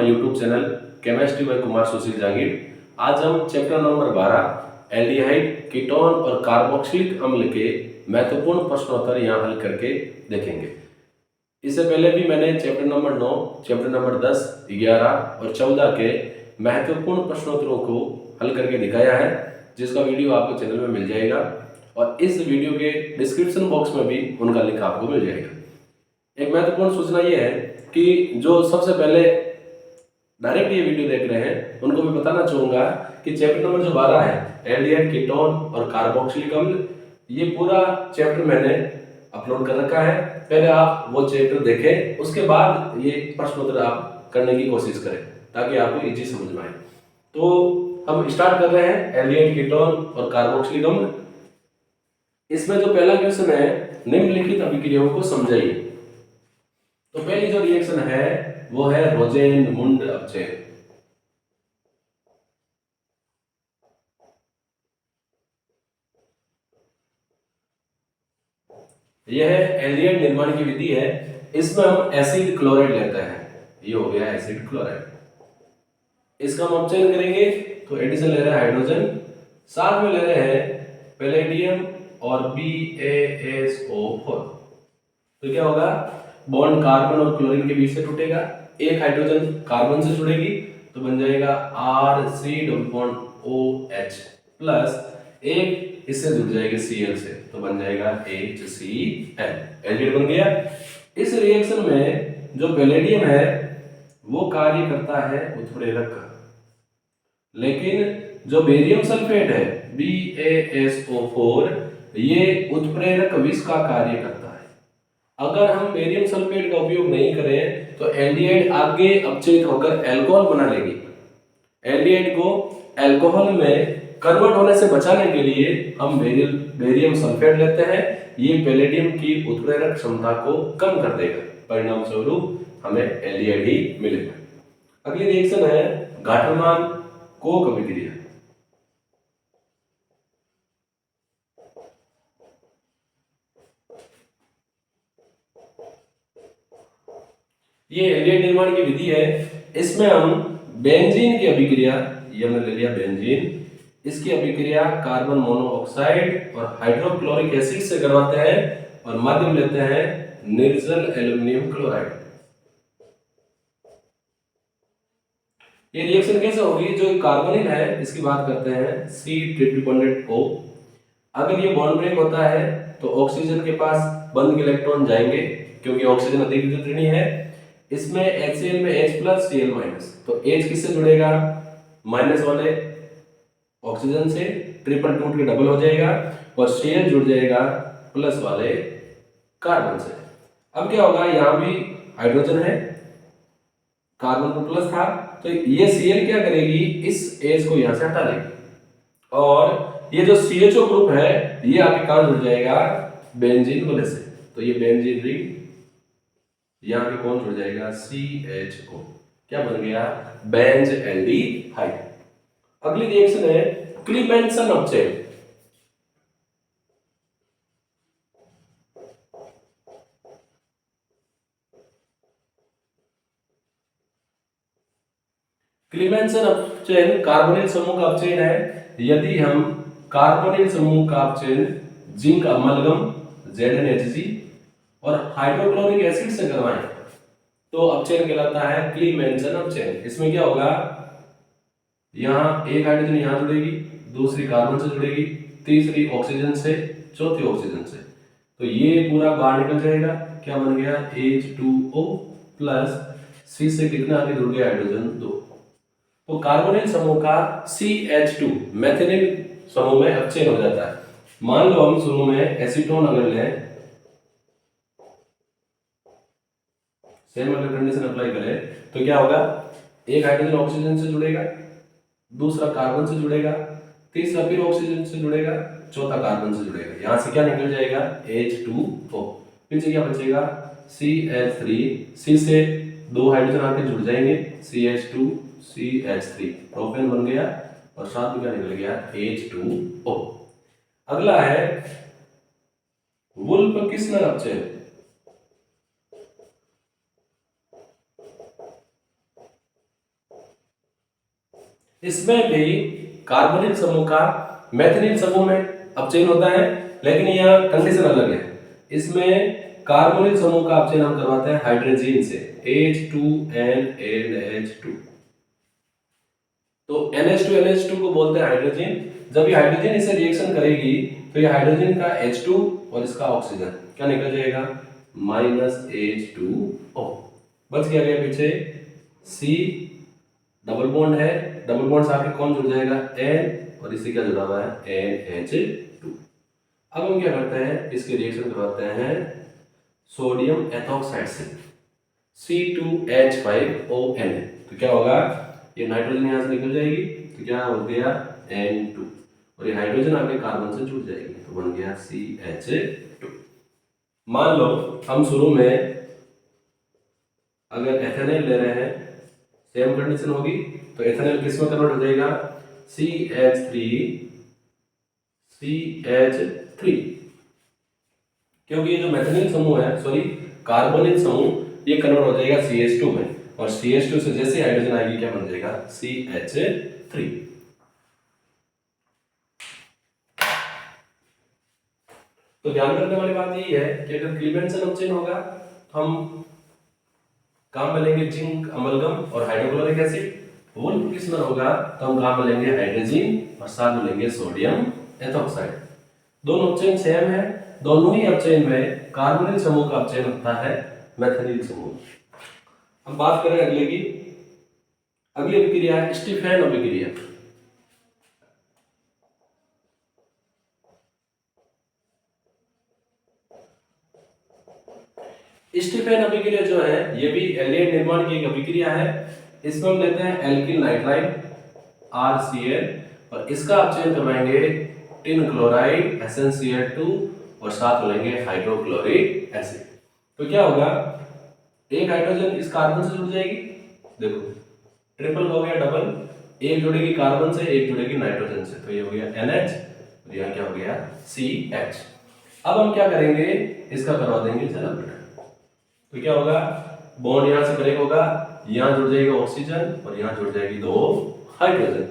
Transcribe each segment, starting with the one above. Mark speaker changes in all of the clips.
Speaker 1: My YouTube channel chemistry by Kumar Sushil Jagir. आज हम chapter number 12 aldehyde, ketone और कार्बोक्सिलिक अम्ल के महत्वपूर्ण प्रश्नोत्तर यहाँ हल करके देखेंगे। इससे पहले भी मैंने चैप्टर नंबर 9, चैप्टर नंबर 10, 11 और 14 के महत्वपूर्ण प्रश्नोत्तरों को हल करके दिखाया है, जिसका वीडियो आपको चैनल में मिल जाएगा और इस वीडियो के डिस्क्रिप्शन बॉक्स में भी उनका लिंक आपको मिल जाएगा। एक महत्वपूर्ण सूचना यह है कि जो सबसे पहले डायरेक्ट ये वीडियो देख रहे हैं उनको मैं बताना चाहूँगा कि चैप्टर नंबर जो 12 है एल्डिहाइड, कीटोन और कार्बोक्सिलिक अम्ल, ये पूरा चैप्टर मैंने अपलोड कर रखा है। पहले आप वो चैप्टर देखें, उसके बाद ये प्रश्नोत्तर आप करने की कोशिश करें ताकि आपको इजी समझ में आए। तो हम स्टार्ट कर रहे हैं एल्डिहाइड, कीटोन और कार्बोक्सिलिक अम्ल। इसमें जो पहला क्वेश्चन है, निम्नलिखित अभिक्रियाओं को समझाइए। तो पहली जो रिएक्शन है वो है रोजेन-मुंड अपचयन। यह एल्डिहाइड निर्माण की विधि है। इसमें हम एसिड क्लोराइड लेते हैं, ये हो गया एसिड क्लोराइड। इसका हम अपचयन करेंगे तो एडिशन ले रहे हैं हाइड्रोजन, साथ में ले रहे हैं पैलेडियम और BaSO4। तो क्या होगा, बॉन्ड कार्बन और क्लोरीन के बीच से टूटेगा, एक हाइड्रोजन कार्बन से जुड़ेगी तो बन जाएगा RC≡OH प्लस एक इससे जुड़ जाएगी Cl से तो बन जाएगा HCl। एल्डिहाइड बन गया। इस रिएक्शन में जो पैलेडियम है वो कार्य करता है उत्प्रेरक का, लेकिन जो बेरियम सल्फेट है BaSO4 ये उत्प्रेरक विष का कार्य करता है। अगर हम बेरियम सल्फेट का उपयोग नहीं करें तो एल्डिहाइड आगे अपचयित होकर अल्कोहल बना लेगी। एल्डिहाइड को अल्कोहल में कन्वर्ट होने से बचाने के लिए हम बेरियम सल्फेट लेते हैं। ये पैलेडियम की उत्प्रेरक क्षमता को कम कर देगा, परिणाम स्वरूप हमें एल्डिहाइड ही मिलेगा। अगली रिएक्शन है गाठरमान कोक अभिक्रिया। ये एल्डिहाइड निर्माण की विधि है। इसमें हम बेंजीन की अभिक्रिया, ये हमने ले लिया बेंजीन, इसकी अभिक्रिया कार्बन मोनोऑक्साइड और हाइड्रोक्लोरिक एसिड से करवाते हैं और माध्यम लेते हैं निर्जल एल्युमिनियम क्लोराइड। ये रिएक्शन कैसे होगी, जो कार्बोनिल है इसकी बात करते हैं C≡O। अगर ये बॉन्ड ब्रेक होता है तो ऑक्सीजन के पास बंद इलेक्ट्रॉन जाएंगे क्योंकि ऑक्सीजन अधिक विद्युत ऋणी है। इसमें HCl में H+ Cl-, तो H किससे जुड़ेगा, माइनस वाले ऑक्सीजन से, ट्रिपल टूट के डबल हो जाएगा और Cl जुड़ जाएगा प्लस वाले कार्बन से। अब क्या होगा, यहाँ भी हाइड्रोजन है, कार्बन पर प्लस था तो ये Cl क्या करेगी, इस H को यहाँ से हटा लेगी और ये जो CHO ग्रुप है ये आगे कहाँ जुड़ जाएगा, बेंजीन वाले से। तो ये बेंजीन रिंग, यहाँ पे कौन जुड़ जाएगा, CHO, क्या बन गया, बेंज एल्डिहाइड। अगली रिएक्शन है क्लीमेंसन अपचयन। क्लीमेंसन अपचयन कार्बोनिल समूह का अपचयन है। यदि हम कार्बोनिल समूह का अपचयन जिंक अमलगम ZnHg और हाइड्रोक्लोरिक एसिड से करवाएं तो अपचयन कहलाता है क्लीमेंसन अपचयन। इसमें क्या होगा, यहाँ एक हाइड्रोजन यहाँ जुड़ेगी, दूसरी कार्बन से जुड़ेगी, तीसरी ऑक्सीजन से, चौथी ऑक्सीजन से, तो ये पूरा बाहर निकल जाएगा। क्या बन गया, H2O प्लस C से कितना आगे जुड़ गया, हाइड्रोजन 2। तो कार्बोनिल समूह का CH2 मैथेनिल समूह में अपचयन हो जाता है। मान लो हम शुरू में एसीटोन अगर लें, सेम अगर कंडीशन अप्लाई करें तो क्या होगा, एक हाइड्रोजन ऑक्सीजन से जुड़ेगा, दूसरा कार्बन से जुड़ेगा, तीसरा फिर ऑक्सीजन से जुड़ेगा, चौथा कार्बन से जुड़ेगा। यहां से क्या निकल जाएगा, H2O, फिर से क्या बचेगा, CH3, C से दो हाइड्रोजन आके जुड़ जाएंगे, CH2 CH3, प्रोपेन बन गया और साथ में क्या निकल गया, H2O। अगला है वुल्फ-किस्लर अपचयन। इसमें भी कार्बोनिल समूह का मैथिनिल समूह में अपचयन होता है, लेकिन यह कंडीशन अलग है। इसमें कार्बोनिल समूह का अपचयन हम करवाते हैं हाइड्रोजन से, H2NNH2। तो NH2 को बोलते हैं हाइड्रोजन। जब ये हाइड्रोजन इसे रिएक्शन करेगी तो ये हाइड्रोजन का H2 और इसका ऑक्सीजन क्या निकल जाएगा, -H2O। बच गया पीछे C, डबल बॉन्ड है, डबल बॉन्ड से आके कौन जुड़ जाएगा, N, और इससे क्या जुड़ा हुआ है, NH2। अब हम क्या करते हैं, इसके रिएक्शन करवाते हैं सोडियम एथॉक्साइड से, C2H5ON। तो क्या होगा, ये नाइट्रोजन यहाँ से निकल जाएगी तो क्या हो गया, N2, और ये हाइड्रोजन आके कार्बन से जुड़ जाएगी तो बन गया CH2। मान लो हम शुरू में अगर एथेनॉल ले रहे हैं, सेम कंडीशन होगी, तो एथेनॉल किस में कन्वर्ट हो जाएगा, CH3, क्योंकि ये जो मैथिनिल समूह है, सॉरी कार्बोनिल समूह, ये कन्वर्ट हो जाएगा CH2 में, और CH2 से जैसे हाइड्रोजन आएगी क्या बन जाएगा, CH3। तो ध्यान रखने वाली बात यही है कि अगर क्लीवेंसन अपचयन होगा तो हम काम में लेंगे जिंक अमलगम और हाइड्रोक्लोरिक एसिड। वुल्फकिस्मर होगा तो हम काम में लेंगे हाइड्रोजन और साथ में लेंगे सोडियम एथॉक्साइड। दोनों अपचयन सेम है, दोनों ही अपचयन में कार्बोनिल समूह का अपचयन होता है मैथिनिल समूह। हम बात करें अगले की, अगली अभिक्रिया है स्टीफेन अभिक्रिया। स्टीफेन अभिक्रिया जो है ये भी एल्डिहाइड निर्माण की एक अभिक्रिया है। इसमें हम लेते हैं एल्किल नाइट्राइड RCl और इसका अपचयन करवाएंगे टिन क्लोराइड SnCl2 और साथ लेंगे हाइड्रोक्लोरिक एसिड। तो क्या होगा, एक हाइड्रोजन इस कार्बन से जुड़ जाएगी, देखो ट्रिपल हो गया डबल, एक जुड़ेगी कार्बन से, एक जुड़ेगी नाइट्रोजन से, तो ये हो गया NH और यह क्या हो गया CH। अब हम क्या करेंगे, इसका करवा देंगे जल अपघटन। तो क्या होगा, बॉन्ड यहां से ब्रेक होगा, यहां जुड़ जाएगा ऑक्सीजन और यहां जुड़ जाएगी दो हाइड्रोजन,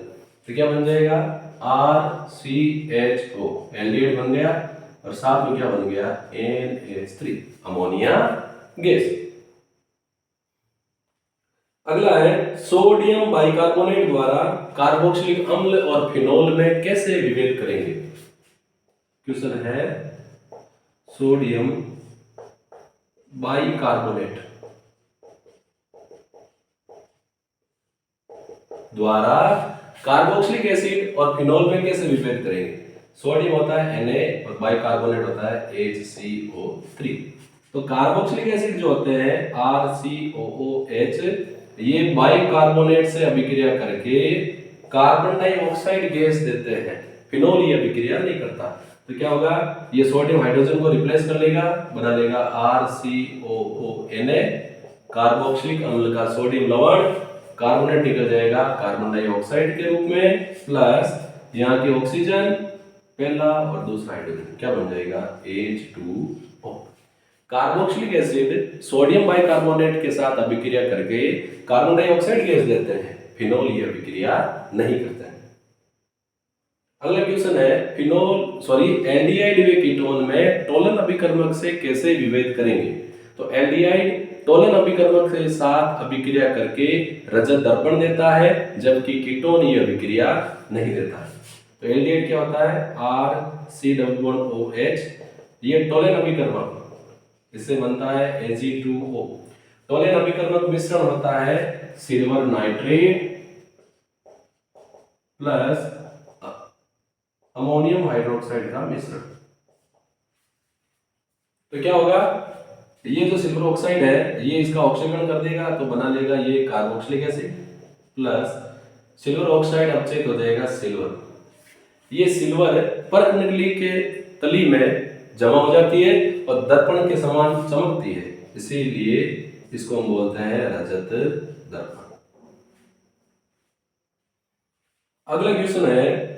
Speaker 1: तो क्या बन जाएगा RCHO, एल्डिहाइड बन गया, और साथ में क्या बन गया NH3, अमोनिया गैस। अगला है सोडियम बाइकार्बोनेट द्वारा कार्बोक्सिलिक अम्ल और फिनोल में कैसे विभेद करेंगे। क्वेश्चन है सोडियम बाइकार्बोनेट द्वारा कार्बोक्सिलिक एसिड और फिनोल में कैसे विभेद करेंगे। सोडियम होता है Na और बाइकार्बोनेट होता है HCO3। तो कार्बोक्सिलिक एसिड जो होते हैं RCOOH, ये बाइकार्बोनेट से अभिक्रिया करके कार्बन डाइऑक्साइड गैस देते हैं, फिनोल ये अभिक्रिया नहीं करता। तो क्या होगा, ये सोडियम हाइड्रोजन को रिप्लेस कर लेगा, बना लेगा RCOONA, कार्बोक्सिलिक अम्ल का सोडियम लवण, कार्बोनेट निकल जाएगा कार्बन डाइऑक्साइड के रूप में, प्लस यहाँ की ऑक्सीजन पहला और दूसरा हाइड्रोजन क्या बन जाएगा H2O। Carboxylic acid sodium bicarbonate के साथ अभिक्रिया करके कार्बन डाइऑक्साइड गैस देते हैं, फिनोल ये अभिक्रिया नहीं करते हैं। अगला क्वेश्चन है एल्डिहाइड व कीटोन में टोलन अभिकर्मक से कैसे विभेद करेंगे। तो एल्डिहाइड टोलन अभिकर्मक के साथ अभिक्रिया करके रजत दर्पण देता है, जबकि कीटोन ये अभिक्रिया नहीं देता है। तो एल्डिहाइड क्या होता है RCOOH, ये टोलन अभिकर्मक, इससे बनता है Ag2O। टोलन अभिकर्मक मिश्रण होता है silver nitrate plus ammonium hydroxide का मिश्रण। तो क्या होगा, ये जो सिल्वर ऑक्साइड है ये इसका ऑक्सीकरण कर देगा तो बना लेगा ये carboxylic acid, plus silver oxide अपचयित हो जाएगा सिल्वर। ये सिल्वर परकनिकली के तली में जमा हो जाती है और दर्पण के समान चमकती है, इसीलिए इसको हम बोलते हैं रजत दर्पण। अगला क्वेश्चन है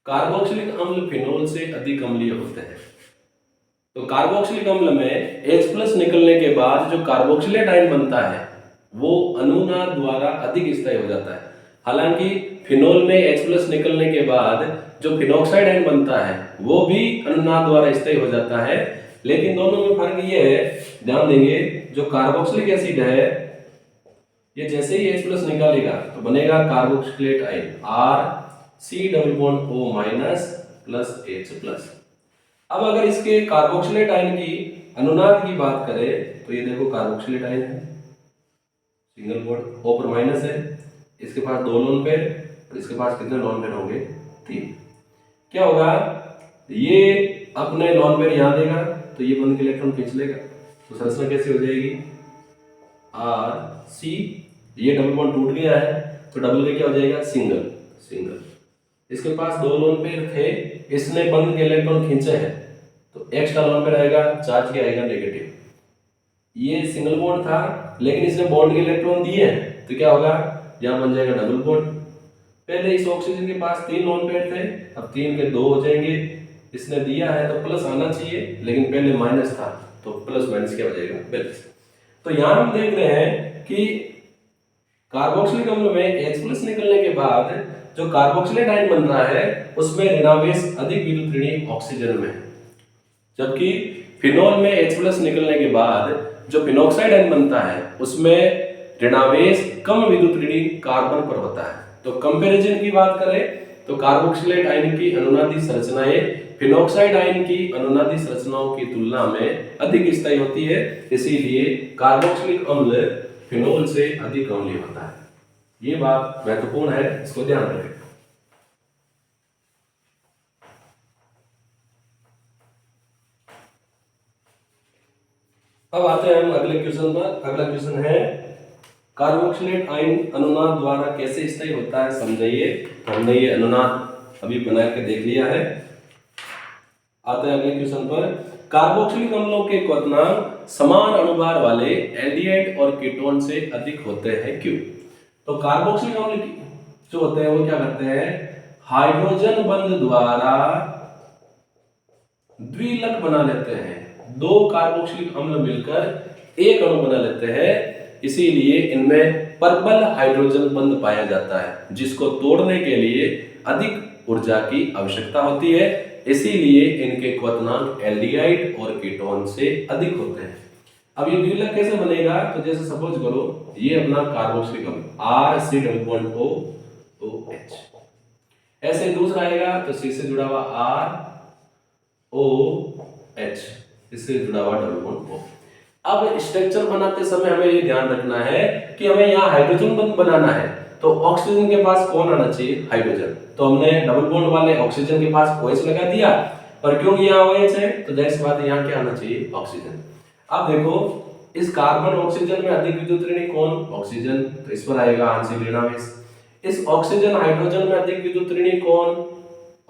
Speaker 1: कार्बोक्सिलिक अम्ल फिनोल से अधिक अम्लीय होते हैं। तो कार्बोक्सिलिक अम्ल में H+ निकलने के बाद जो कार्बोक्सिलेट आयन बनता है वो अनुनाद द्वारा अधिक स्थायी हो जाता है। हालांकि फिनोल में H+ निकलने के बाद जो फिनोक्साइड आयन बनता है वो भी अनुनाद द्वारा स्थायी हो जाता है, लेकिन दोनों में फर्क ये है, ध्यान देंगे, जो कार्बोक्सिलिक एसिड है ये जैसे ही H+ निकालेगा तो बनेगा कार्बोक्सिलेट आयन RC++ अब अगर इसके कार्बोक्सिलेट आयन की अनुनाद की बात करें तो ये देखो कार्बोक्सिलेट आयन है, सिंगल बॉन्ड O पर माइनस है, इसके पास 2 लोन पेयर और इसके पास कितने लोन पेयर होंगे, 3। क्या होगा, ये अपने लोन पेयर यहां देगा तो ये बंद के इलेक्ट्रॉन खींच लेगा, तो संरचना कैसे हो जाएगी RC, ये डबल बॉन्ड टूट गया है तो डबल का क्या हो जाएगा, सिंगल सिंगल। इसके पास 2 लोन पेयर थे, इसने बंद के इलेक्ट्रॉन खींचे हैं तो एक्स्ट्रा लोन पेयर आएगा, चार्ज क्या आएगा, नेगेटिव। ये सिंगल बॉन्ड था लेकिन इसने बॉन्ड के इलेक्ट्रॉन दिए हैं तो क्या होगा, यहां बन जाएगा डबल बॉन्ड। पहले इस ऑक्सीजन के पास 3 लोन पेयर थे, अब 3 के 2 हो जाएंगे, इसने दिया है तो प्लस आना चाहिए लेकिन पहले माइनस था तो प्लस माइनस क्या हो जाएगा, बैलेंस। तो यहां हम देख रहे हैं कि कार्बोक्सिलिक अम्ल में H+ निकलने के बाद जो कार्बोक्सिलेट आयन बन रहा है उसमें ऋणावेश अधिक विद्युत ऋणी ऑक्सीजन में, जबकि फिनोल में H+ निकलने के बाद जो फिनोक्साइड आयन बनता है उसमें ऋणावेश कम विद्युत ऋणी कार्बन पर होता है। तो कंपैरिजन की बात करें तो कार्बोक्सिलेट आयन की अनुनादी संरचनाएं फिनोक्साइड आयन की अनुनादी संरचनाओं की तुलना में अधिक स्थायी होती है, इसीलिए कार्बोक्सिलिक अम्ल फिनोल से अधिक अम्लीय होता है। ये बात महत्वपूर्ण है, इसको ध्यान रखें। अब आते हैं हम अगले क्वेश्चन पर। अगला क्वेश्चन है कार्बोक्सिलेट आयन अनुनाद द्वारा कैसे स्थायी होता है, समझाइए। तो हमने ये अनुनाद अभी बना के देख लिया है। आते हैं अगले क्वेश्चन पर। कार्बोक्सिलिक अम्लों के क्वथनांक समान अणुभार वाले एल्डिहाइड और कीटोन से अधिक होते हैं, क्यों? तो कार्बोक्सिलिक अम्ल जो होते हैं वो क्या करते हैं, हाइड्रोजन बंध द्वारा द्विलक बना लेते हैं। 2 कार्बोक्सिलिक अम्ल मिलकर एक अणु बना लेते हैं, इसीलिए इनमें प्रबल हाइड्रोजन बंध पाया जाता है जिसको तोड़ने के लिए अधिक ऊर्जा की आवश्यकता होती है, इसीलिए इनके क्वथनांक एल्डिहाइड और कीटोन से अधिक होते हैं। अब ये द्विलक कैसे बनेगा, तो जैसे सपोज करो ये अपना कार्बोक्सिलिक अम्ल RC+OH, ऐसे दूसरा आएगा तो C से जुड़ा हुआ ROH, इससे जुड़ा हुआ डबल बॉन्ड O। अब स्ट्रक्चर बनाते समय हमें ये ध्यान रखना है कि हमें यहाँ हाइड्रोजन बंध बनाना है तो ऑक्सीजन के पास कौन आना चाहिए, हाइड्रोजन। तो हमने डबल बॉन्ड वाले ऑक्सीजन के पास OH लगा दिया, और क्योंकि यहाँ OH है तो जाहिर सी बात है यहाँ क्या आना चाहिए, ऑक्सीजन। अब देखो इस कार्बन ऑक्सीजन में अधिक विद्युत ऋणी कौन, ऑक्सीजन, तो इस पर आएगा आंशिक ऋणावेश। इस ऑक्सीजन हाइड्रोजन में अधिक विद्युत ऋणी कौन,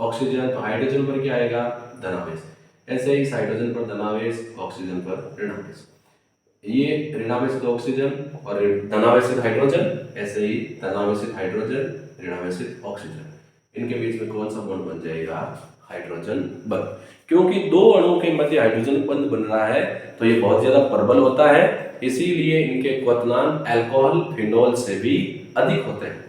Speaker 1: ऑक्सीजन, तो हाइड्रोजन पर क्या आएगा, धनावेश। ऐसे ही हाइड्रोजन पर धनावेश, ऑक्सीजन पर ऋणावेश। ये ऋणावेशित ऑक्सीजन और धनावेशित हाइड्रोजन, ऐसे ही धनावेशित हाइड्रोजन ऋणावेशित ऑक्सीजन, इनके बीच में कौन सा बॉन्ड बन जाएगा, हाइड्रोजन बंध। क्योंकि 2 अणुओं के मध्य हाइड्रोजन बंध बन रहा है तो ये बहुत ज्यादा प्रबल होता है, इसीलिए इनके क्वथनांक अल्कोहल फिनोल से भी अधिक होते हैं।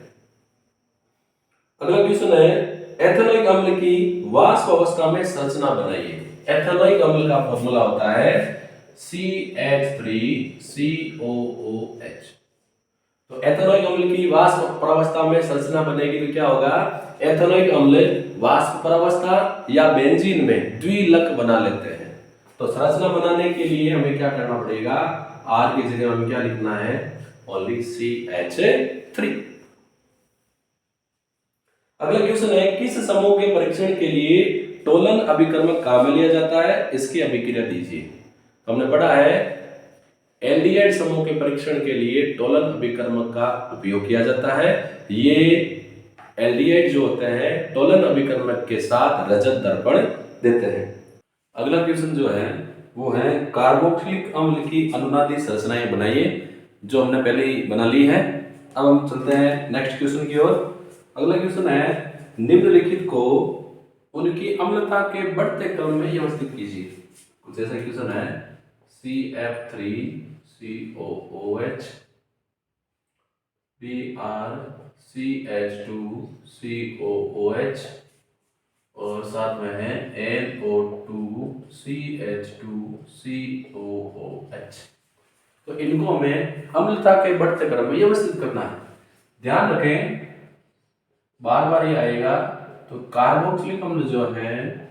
Speaker 1: अगला क्वेश्चन है एथेनोइक अम्ल की वाष्प अवस्था में संरचना बनाइए। एथेनोइक अम्ल का फॉर्मूला होता है CH3COOH। तो एथेनोइक अम्ल की वाष्प प्रावस्था में संरचना बनेगी तो क्या होगा, एथेनोइक अम्ल वाष्प प्रावस्था या बेंजीन में द्विलक बना लेते हैं। तो संरचना बनाने के लिए हमें क्या करना पड़ेगा, R की जगह हमें क्या लिखना है, ओनली CH3। अगला क्वेश्चन है किस समूह के परीक्षण के लिए टोलन अभिकर्मक काम में लिया जाता है, इसकी अभिक्रिया दीजिए। हमने पढ़ा है एल्डिहाइड समूह के परीक्षण के लिए टोलन अभिकर्मक का उपयोग किया जाता है। ये एल्डिहाइड जो होते हैं टोलन अभिकर्मक के साथ रजत दर्पण देते हैं। अगला क्वेश्चन जो है वो है कार्बोक्सिलिक अम्ल की अनुनादी संरचनाएं बनाइए, जो हमने पहले ही बना ली है। अब हम चलते हैं नेक्स्ट क्वेश्चन की ओर। अगला क्वेश्चन है निम्नलिखित को उनकी अम्लता के बढ़ते क्रम में व्यवस्थित कीजिए। कुछ ऐसा क्वेश्चन है CF3COOH BR
Speaker 2: CH2COOH और साथ में है NO2CH2COOH। तो इनको हमें अम्लता के बढ़ते क्रम में व्यवस्थित करना है। ध्यान रखें, बार बार ये आएगा। तो कार्बोक्सिलिक अम्ल जो है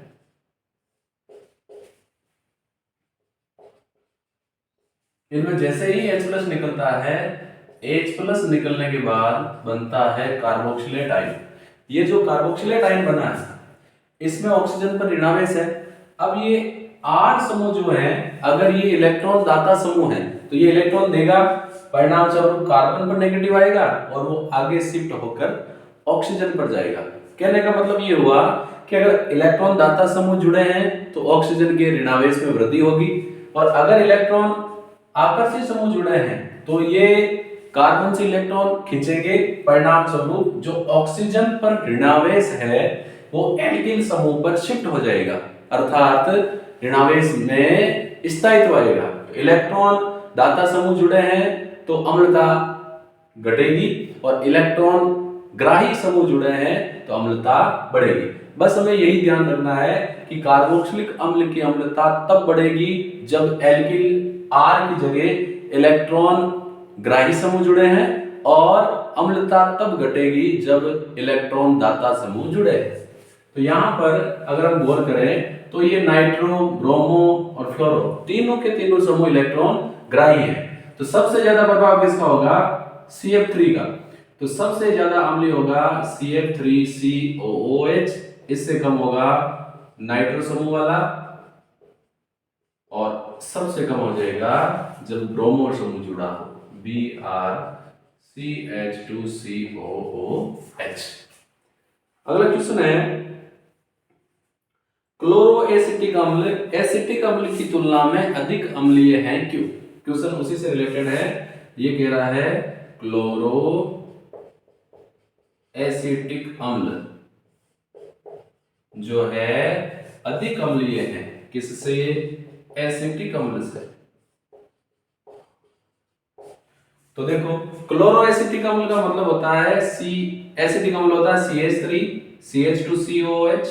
Speaker 2: इनमें जैसे ही H+ निकलता है, H+ निकलने के बाद बनता है कार्बोक्सिलेट आयन। ये जो कार्बोक्सिलेट आयन बना है इसमें ऑक्सीजन पर ऋणावेश है। अब ये 8 समूह जो है, अगर ये इलेक्ट्रॉन दाता समूह है तो ये इलेक्ट्रॉन देगा, परिणाम स्वरूप कार्बन पर नेगेटिव आएगा और वो आगे शिफ्ट होकर ऑक्सीजन पर जाएगा। कहने का मतलब ये हुआ कि अगर इलेक्ट्रॉन दाता समूह जुड़े हैं तो ऑक्सीजन के ऋणावेश में वृद्धि होगी, और अगर इलेक्ट्रॉन आकर्षित समूह जुड़े हैं तो ये कार्बन से इलेक्ट्रॉन खींचेंगे, परिणाम स्वरूप जो ऑक्सीजन पर ऋणावेश है वो एल्किल समूह पर शिफ्ट हो जाएगा, अर्थात ऋणावेश में स्थायित्व आएगा। इलेक्ट्रॉन दाता समूह जुड़े हैं तो अम्लता घटेगी, और इलेक्ट्रॉन ग्राही समूह जुड़े हैं तो अम्लता बढ़ेगी। बस हमें यही ध्यान रखना है कि कार्बोक्सिलिक अम्ल की अम्लता तब बढ़ेगी जब एल्किल R की जगह इलेक्ट्रॉन ग्राही समूह जुड़े हैं, और अम्लता तब घटेगी जब इलेक्ट्रॉन दाता समूह जुड़े हैं। तो यहाँ पर अगर हम गौर करें तो ये नाइट्रो, ब्रोमो और फ्लोरो तीनों के तीनों समूह इलेक्ट्रॉन ग्राही है। तो सबसे ज्यादा प्रभाव किसका होगा? CF3 का। तो सबसे ज्यादा अम्लीय होगा CF3COOH, इससे कम होगा नाइट्रो समूह वाला, और सबसे कम हो जाएगा जब ब्रोमो समूह जुड़ा हो, BrCH2COOH। अगला क्वेश्चन है, क्लोरो एसिटिक अम्ल की तुलना में अधिक अम्लीय है क्यों? क्वेश्चन उसी से रिलेटेड है। ये कह रहा है क्लोरो एसिटिक अम्ल जो है अधिक अम्लीय है, किससे? एसिटिक अम्ल से। तो देखो, क्लोरो एसिटिक अम्ल का मतलब होता है एसिटिक अम्ल होता है CH3CH2COOH,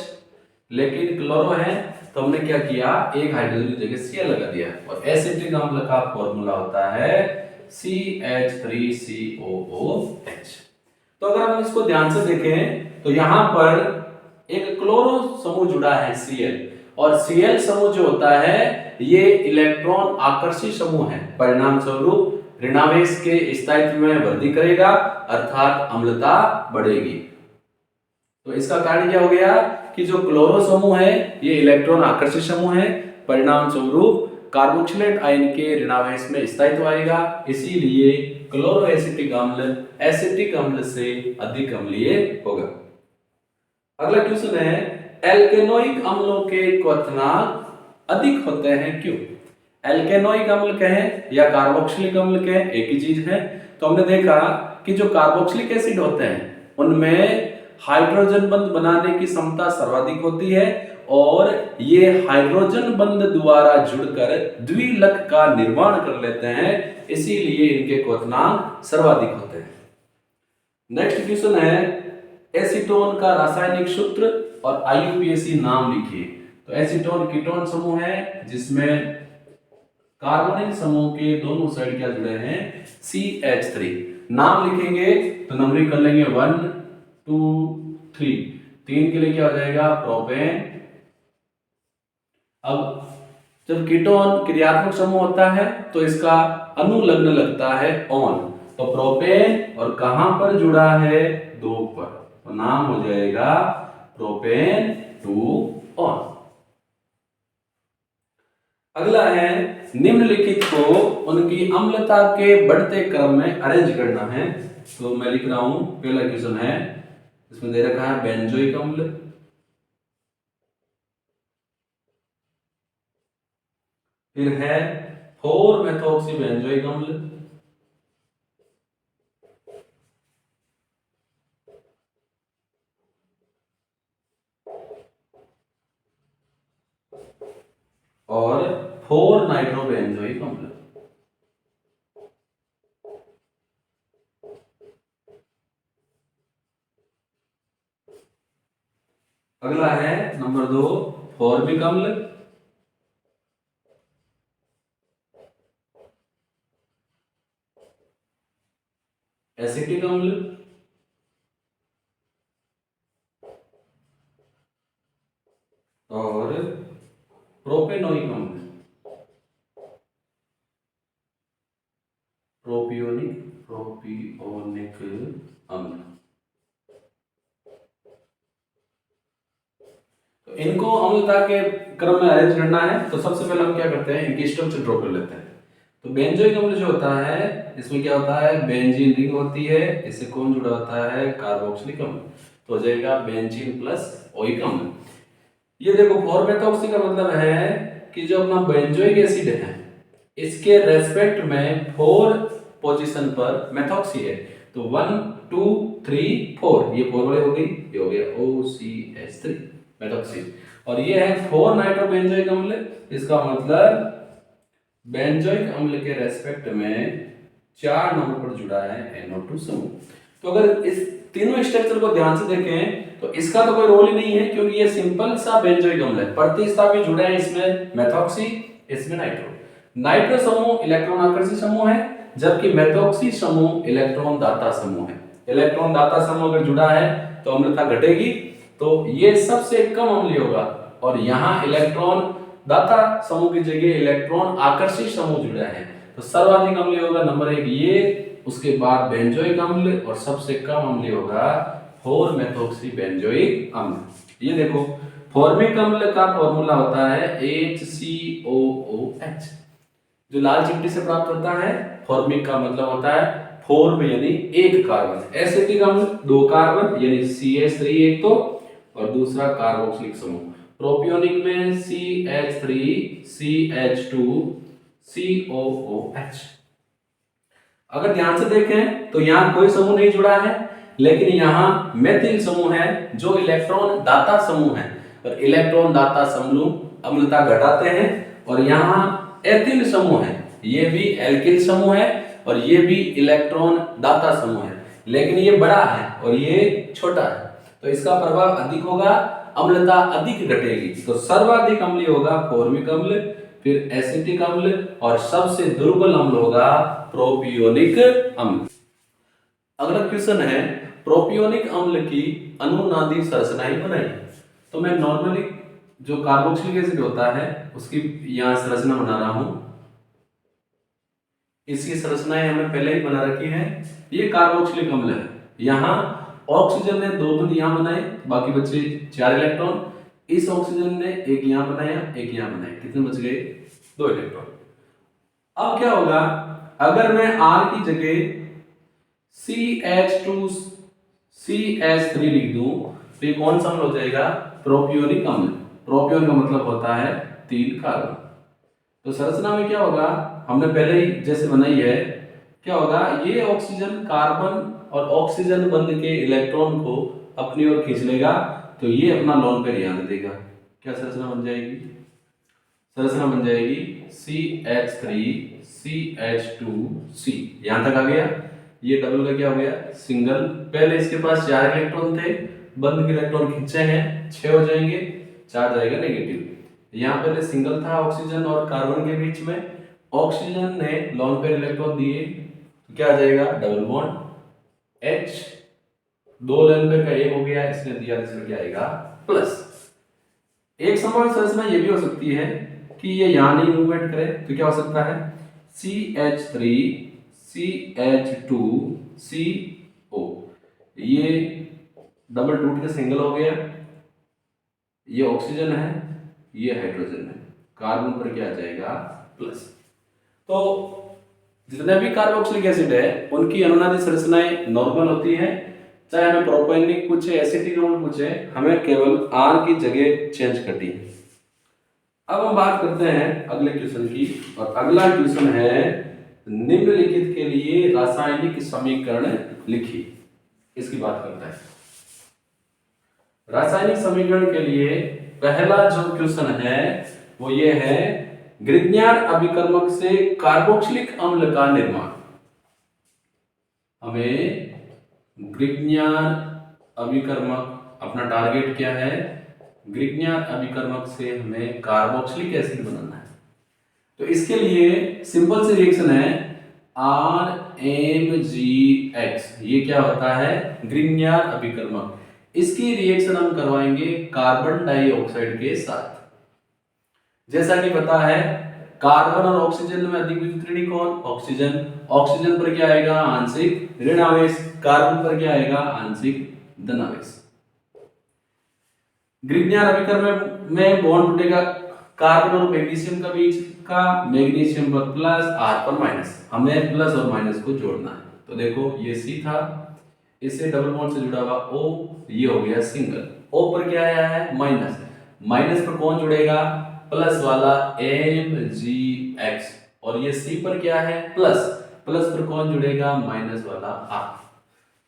Speaker 2: लेकिन क्लोरो है तो हमने क्या किया, एक हाइड्रोजन की जगह Cl लगा दिया, और एसिटिक अम्ल का फॉर्मूला होता है CH3COOH। तो अगर हम इसको ध्यान से देखें तो यहां पर एक क्लोरो समूह जुड़ा है Cl, और Cl समूह जो होता है ये इलेक्ट्रॉन आकर्षी समूह है, परिणाम स्वरूप ऋणावेश के स्थायित्व में वृद्धि करेगा, अर्थात अम्लता बढ़ेगी। तो इसका कारण क्या हो गया कि जो क्लोरो समूह है ये इलेक्ट्रॉन आकर्षी समूह है, परिणाम स्वरूप कार्बोक्सिलेट आयन के ऋणावेश में स्थायित्व आएगा, इसीलिए क्लोरो एसिटिक अम्ल से अधिक अम्लीय होगा। अगला क्वेश्चन है, एल्केनोइक अम्लों के क्वथनांक अधिक होते हैं क्यों? एल्केनोइक अम्ल कहें या कार्बोक्सिलिक अम्ल कहें, एक ही चीज है। तो हमने देखा कि जो कार्बोक्सिलिक एसिड होते हैं उनमें हाइड्रोजन बंध बनाने की क्षमता सर्वाधिक होती है, और ये हाइड्रोजन बंध द्वारा जुड़कर द्विलक का निर्माण कर लेते हैं, इसीलिए इनके क्वथनांक सर्वाधिक होते हैं। नेक्स्ट क्वेश्चन है, एसीटोन का रासायनिक सूत्र और IUPAC नाम लिखिए। तो एसीटोन कीटोन समूह है जिसमें कार्बोनिल समूह के दोनों साइड क्या जुड़े हैं? CH3। नाम लिखेंगे तो नंबरिंग कर लेंगे 1 2 3। 3 के लिए क्या हो जाएगा? प्रोपेन। अब जब कीटोन क्रियात्मक समूह होता है तो इसका अनुलग्न लगता है ऑन, तो प्रोपेन और कहां पर जुड़ा है? 2 पर, तो नाम हो जाएगा प्रोपेन 2 ऑन। अगला है, निम्नलिखित को उनकी अम्लता के बढ़ते क्रम में अरेंज करना है। तो मैं लिख रहा हूं, पहला क्वेश्चन है, इसमें दे रखा है बेंजोइक अम्ल, फिर है 4 मेथॉक्सी बेंजोइक अम्ल, और 4 नाइट्रो बेंजोइक अम्ल। अगला है नंबर 2 फॉर्मिक अम्ल, एसिटिक अम्ल, और प्रोपेनोइक अम्ल, प्रोपियोनिक अम्ल। तो इनको अम्लता के क्रम में अरेंज करना है, तो सबसे पहले हम क्या करते हैं, इनकी स्ट्रक्चर ड्रॉ कर लेते हैं। तो बेंजोइक अम्ल जो होता है, इसमें क्या होता है, बेंजीन रिंग होती है, इससे कौन जुड़ा होता है, कार्बोक्सिलिक अम्ल। तो हो जाएगा बेंजीन प्लस ओइक अम्ल। ये देखो 4-मेथॉक्सी का मतलब है कि जो अपना बेंजोइक एसिड है, इसके रेस्पेक्ट में 4 पोजीशन पर मेथॉक्सी है। तो 1 2 3 4, ये 4 वाले हो गई, ये हो गया OCH3 मेथॉक्सी। और ये है 4 नाइट्रोबेंजोइक अम्ल, इसका मतलब बेंजोइक अम्ल के रेस्पेक्ट में 4 नंबर पर जुड़ा है NO2 समूह। तो अगर इस तीनों स्ट्रक्चर को ध्यान से देखें तो इसका तो कोई रोल ही नहीं है, क्योंकि ये सिंपल सा बेंजोइक अम्ल है। प्रतिस्थापी जुड़े हैं इसमें मेथॉक्सी, इसमें नाइट्रो। नाइट्रो समूह इलेक्ट्रॉन आकर्षी समूह है, जबकि मेथॉक्सी समूह इलेक्ट्रॉन दाता समूह है। इलेक्ट्रॉन दाता समूह अगर जुड़ा है तो अम्लता घटेगी, तो ये सबसे कम अम्लीय होगा। और यहाँ इलेक्ट्रॉन दाता समूह की जगह इलेक्ट्रॉन आकर्षी समूह जुड़ा है, तो सर्वाधिक अम्लीय होगा नंबर 1 ये, उसके बाद बेंजोइक अम्ल, और सबसे कम अम्लीय होगा 4 मेथॉक्सी बेंजोइक अम्ल। ये देखो फॉर्मिक अम्ल का फॉर्मूला होता है HCOOH, जो लाल चिमटी से प्राप्त होता है। फॉर्मिक का मतलब होता है फॉर्म यानी एक कार्बन, एसिटिक अम्ल 2 कार्बन यानी CH3 एक तो, और दूसरा कार्बोक्सिलिक समूह। प्रोपियोनिक में CH3 CH2 COOH। अगर ध्यान से देखें तो यहाँ कोई समूह नहीं जुड़ा है, लेकिन यहाँ मेथिल समूह है जो इलेक्ट्रॉन दाता समूह है, और इलेक्ट्रॉन दाता समूह अम्लता घटाते हैं। और यहाँ एथिल समूह है, ये भी एल्किल समूह है, और ये भी इलेक्ट्रॉन दाता समूह है, लेकिन ये बड़ा है और ये छोटा है, तो इसका प्रभाव अधिक होगा, अम्लता अधिक घटेगी। तो सर्वाधिक अम्लीय होगा फॉर्मिक अम्ल, फिर एसिटिक अम्ल, और सबसे दुर्बल अम्ल होगा प्रोपियोनिक अम्ल। अगला क्वेश्चन है प्रोपियोनिक अम्ल की अनुनादी संरचना ही बनाई। तो मैं नॉर्मली जो कार्बोक्सिलिक एसिड होता है उसकी यहाँ संरचना बना रहा हूं। इसकी संरचनाएं हमने पहले ही बना रखी है। ये कार्बोक्सिलिक अम्ल है, यहाँ ऑक्सीजन ने 2 बंद यहाँ बनाए, बाकी बचे 4 इलेक्ट्रॉन। इस ऑक्सीजन ने एक यहाँ बनाया, एक यहाँ बनाया, कितने बच गए, 2 इलेक्ट्रॉन। अब क्या होगा, अगर मैं R की जगह CH2 CH3 लिख दूं तो ये कौन सा अम्ल हो जाएगा, प्रोपियोनिक अम्ल। प्रोपियोन का मतलब होता है 3 कार्बन। तो संरचना में क्या होगा, हमने पहले ही जैसे बनाई है, क्या होगा, ये ऑक्सीजन कार्बन और ऑक्सीजन बंध के इलेक्ट्रॉन को अपनी ओर खींच लेगा, तो ये अपना लोन पेयर यहाँ दे देगा। क्या संरचना बन जाएगी, संरचना बन जाएगी CH3 CH2C। यहां तक आ गया, ये डबल का क्या हो गया, सिंगल। पहले इसके पास 4 इलेक्ट्रॉन थे, बंद के इलेक्ट्रॉन खींचे हैं, 6 हो जाएंगे, 4 जाएगा नेगेटिव। यहाँ पहले सिंगल था ऑक्सीजन और कार्बन के बीच में, ऑक्सीजन ने लोन पेयर इलेक्ट्रॉन दिए, तो क्या आ जाएगा, double bond H, 2 lone pair का एक हो गया, इसने दिया, इसमें क्या आएगा, प्लस। एक संभावित संरचना ये भी हो सकती है कि ये यहां नहीं मूवमेंट करे, तो क्या हो सकता है, CH3 CH2 CO, ये डबल टूट के सिंगल हो गया, ये ऑक्सीजन है, ये हाइड्रोजन है, कार्बन पर क्या आ जाएगा, प्लस। तो जितने भी कार्बोक्सिलिक एसिड है उनकी अनुनादी संरचनाएं नॉर्मल होती हैं, चाहे हमें प्रोपेनिक पूछे एसिटिक अम्ल पूछे, हमें केवल R की जगह चेंज करनी है। अब हम बात करते हैं अगले क्वेश्चन की, और अगला क्वेश्चन है निम्नलिखित के लिए रासायनिक समीकरण लिखिए, इसकी बात करते हैं। रासायनिक समीकरण के लिए पहला जो क्वेश्चन है वो ये है, ग्रिग्नियन अभिकर्मक से कार्बोक्सिलिक अम्ल का निर्माण। हमें ग्रिग्नियन अभिकर्मक, अपना टारगेट क्या है, ग्रिग्नार अभिकर्मक से हमें कार्बोक्सिलिक एसिड बनाना है। तो इसके लिए सिंपल सी रिएक्शन है RMgX। ये क्या होता है? ग्रिग्नार अभिकर्मक। इसकी रिएक्शन हम करवाएंगे कार्बन डाइऑक्साइड के साथ। जैसा कि पता है कार्बन और ऑक्सीजन में अधिक विद्युत ऋणी कौन? ऑक्सीजन। ऑक्सीजन पर क्या आएगा? आंशिक ऋण आवेश। कार्बन पर क्या आएगा? आंशिक धन आवेश। ग्रिग्नार अभिकर्मक में बॉन्ड टूटेगा कार्बन और मैग्नीशियम का बीच का, मैग्नीशियम पर प्लस, आर पर माइनस। हमें प्लस और माइनस को जोड़ना है। तो देखो ये सी था, इससे डबल बॉन्ड से जुड़ा हुआ O, ये हो गया सिंगल। O पर क्या आया है? माइनस। माइनस पर कौन जुड़ेगा? प्लस वाला MgX। और ये C पर क्या है? प्लस। प्लस पर कौन जुड़ेगा? माइनस वाला R।